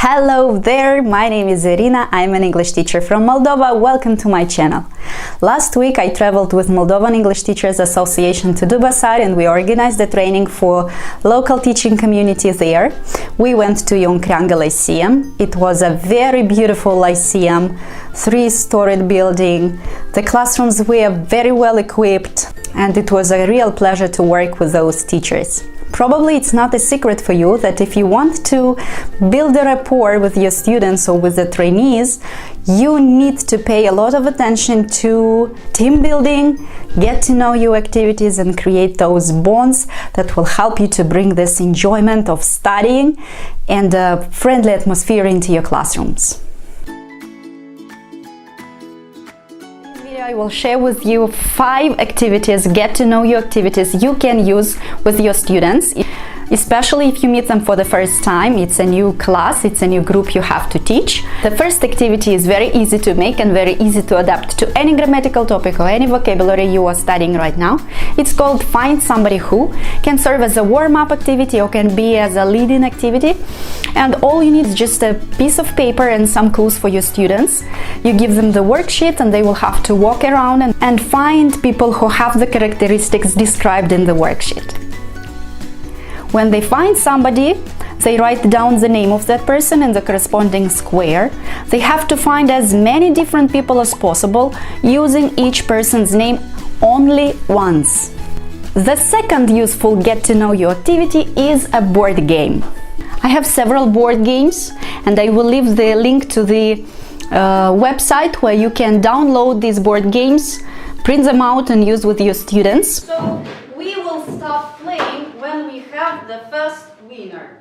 Hello there, my name is Irina, I'm an English teacher from Moldova. Welcome to my channel. Last week I traveled with Moldovan English Teachers Association to Dubasar and we organized a training for local teaching community there. We went to Young Creangă Lyceum. It was a very beautiful lyceum, three-storied building. The classrooms were very well equipped and it was a real pleasure to work with those teachers. Probably it's not a secret for you that if you want to build a rapport with your students or with the trainees, you need to pay a lot of attention to team building, get to know you activities and create those bonds that will help you to bring this enjoyment of studying and a friendly atmosphere into your classrooms. I will share with you 5 activities, get to know you activities you can use with your students, especially if you meet them for the first time. It's a new class, it's a new group you have to teach. The first activity is very easy to make and very easy to adapt to any grammatical topic or any vocabulary you are studying right now. It's called Find Somebody Who, can serve as a warm-up activity or can be as a lead-in activity. And all you need is just a piece of paper and some clues for your students. You give them the worksheet and they will have to walk around and find people who have the characteristics described in the worksheet. When they find somebody, they write down the name of that person in the corresponding square. They have to find as many different people as possible, using each person's name only once. The second useful get to know you activity is a board game. I have several board games and I will leave the link to the website where you can download these board games, print them out and use with your students. So we will start playing when we have the first winner.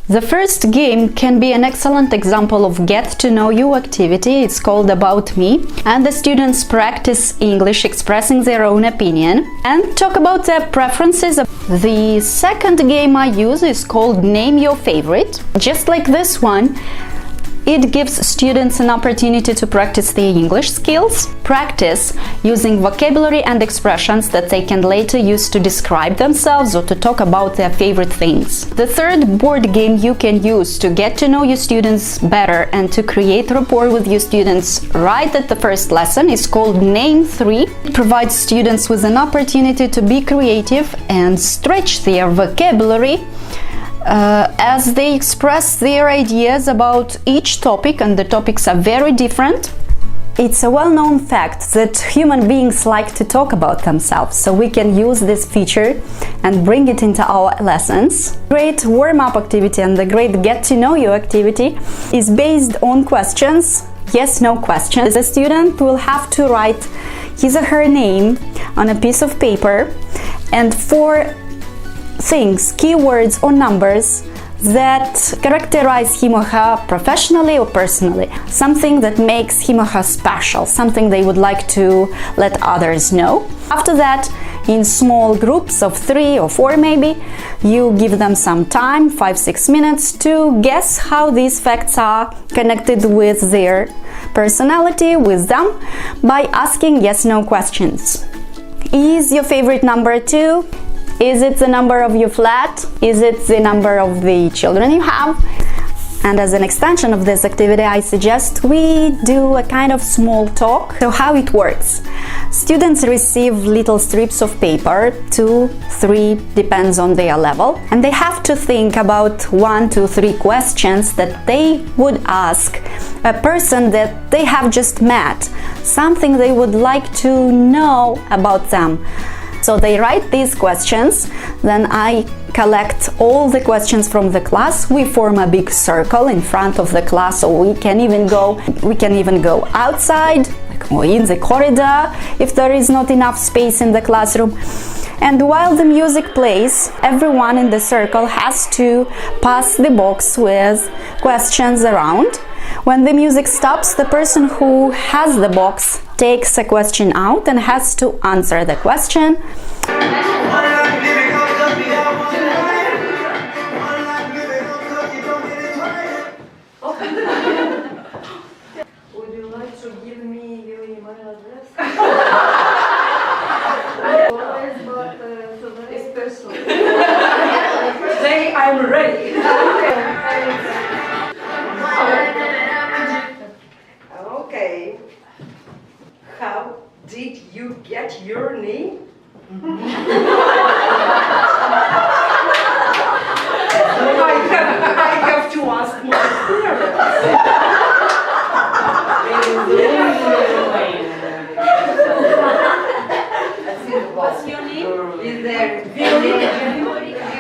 The first game can be an excellent example of get to know you activity. It's called About Me, and the students practice English expressing their own opinion and talk about their preferences. The second game I use is called Name Your Favorite. Just like this one, it gives students an opportunity to practice their English skills, practice using vocabulary and expressions that they can later use to describe themselves or to talk about their favorite things. The third board game you can use to get to know your students better and to create rapport with your students right at the first lesson is called Name 3. It provides students with an opportunity to be creative and stretch their vocabulary as they express their ideas about each topic, and the topics are very different. It's a well-known fact that human beings like to talk about themselves, so we can use this feature and bring it into our lessons. Great warm-up activity and the great get-to-know-you activity is based on questions, yes-no questions. The student will have to write his or her name on a piece of paper and 4 things, keywords or numbers that characterize him or her professionally or personally, something that makes him or her special, something they would like to let others know. After that, in small groups of 3 or 4 maybe, you give them some time, 5-6 minutes, to guess how these facts are connected with their personality, with them, by asking yes-no questions. Is your favorite number 2? Is it the number of your flat? Is it the number of the children you have? And as an extension of this activity, I suggest we do a kind of small talk. So how it works. Students receive little strips of paper, 2, 3, depends on their level, and they have to think about 1, 2, 3 questions that they would ask a person that they have just met, something they would like to know about them. So they write these questions, then I collect all the questions from the class. We form a big circle in front of the class, so we can even go outside, park or in the corridor if there is not enough space in the classroom. And while the music plays, everyone in the circle has to pass the box with questions around. When the music stops, the person who has the box takes a question out and has to answer the question. Would you like to give me your email address? Always, but today is special. Today I'm ready. Okay. How did you get your name? I have to ask my parents. What's your name? Is there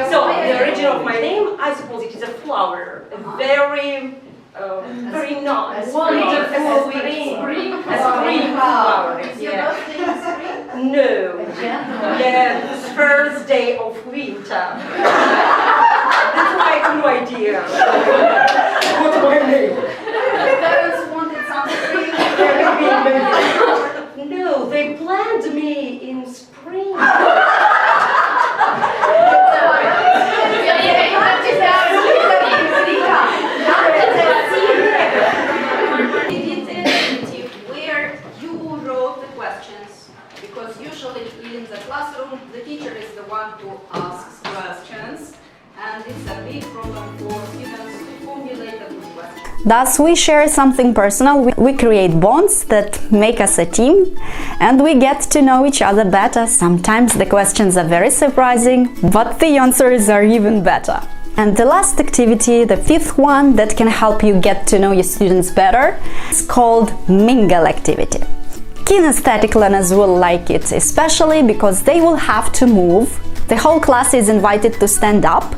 so the origin of my name, I suppose it is a flower, a very nice, wonderful spring flower. Yeah. No, yeah, first day of winter. That's why I have no idea. What's my name? Parents wanted something. No, they planned me in spring. Where you wrote the questions, because usually in the classroom the teacher is the one who asks questions, and it's a big problem for students to formulate a good question. Thus, we share something personal, we create bonds that make us a team, and we get to know each other better. Sometimes the questions are very surprising, but the answers are even better. And the last activity, the fifth one that can help you get to know your students better, is called Mingle Activity. Kinesthetic learners will like it, especially because they will have to move. The whole class is invited to stand up,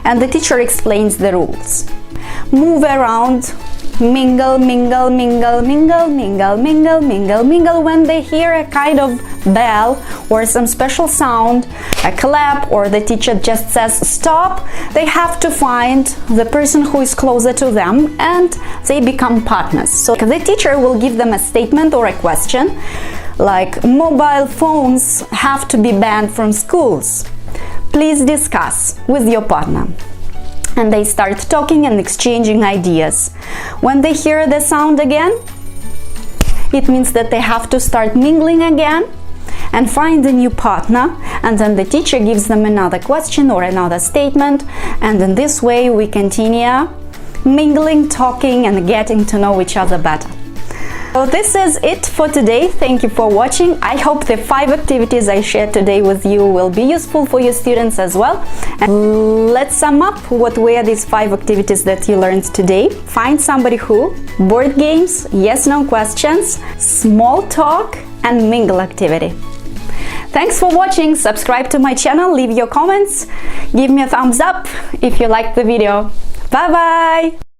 and the teacher explains the rules. Move around, mingle, mingle, mingle, mingle, mingle, mingle, mingle, mingle. When they hear a kind of bell or some special sound, a clap, or the teacher just says stop, they have to find the person who is closer to them and they become partners. So the teacher will give them a statement or a question like mobile phones have to be banned from schools. Please discuss with your partner. And they start talking and exchanging ideas. When they hear the sound again, it means that they have to start mingling again and find a new partner, and then the teacher gives them another question or another statement, and in this way we continue mingling, talking and getting to know each other better. So this is it for today. Thank you for watching. I hope the 5 activities I shared today with you will be useful for your students as well. And let's sum up what were these 5 activities that you learned today. Find somebody who, board games, yes/no questions, small talk and mingle activity. Thanks for watching. Subscribe to my channel, leave your comments, give me a thumbs up if you liked the video. Bye bye!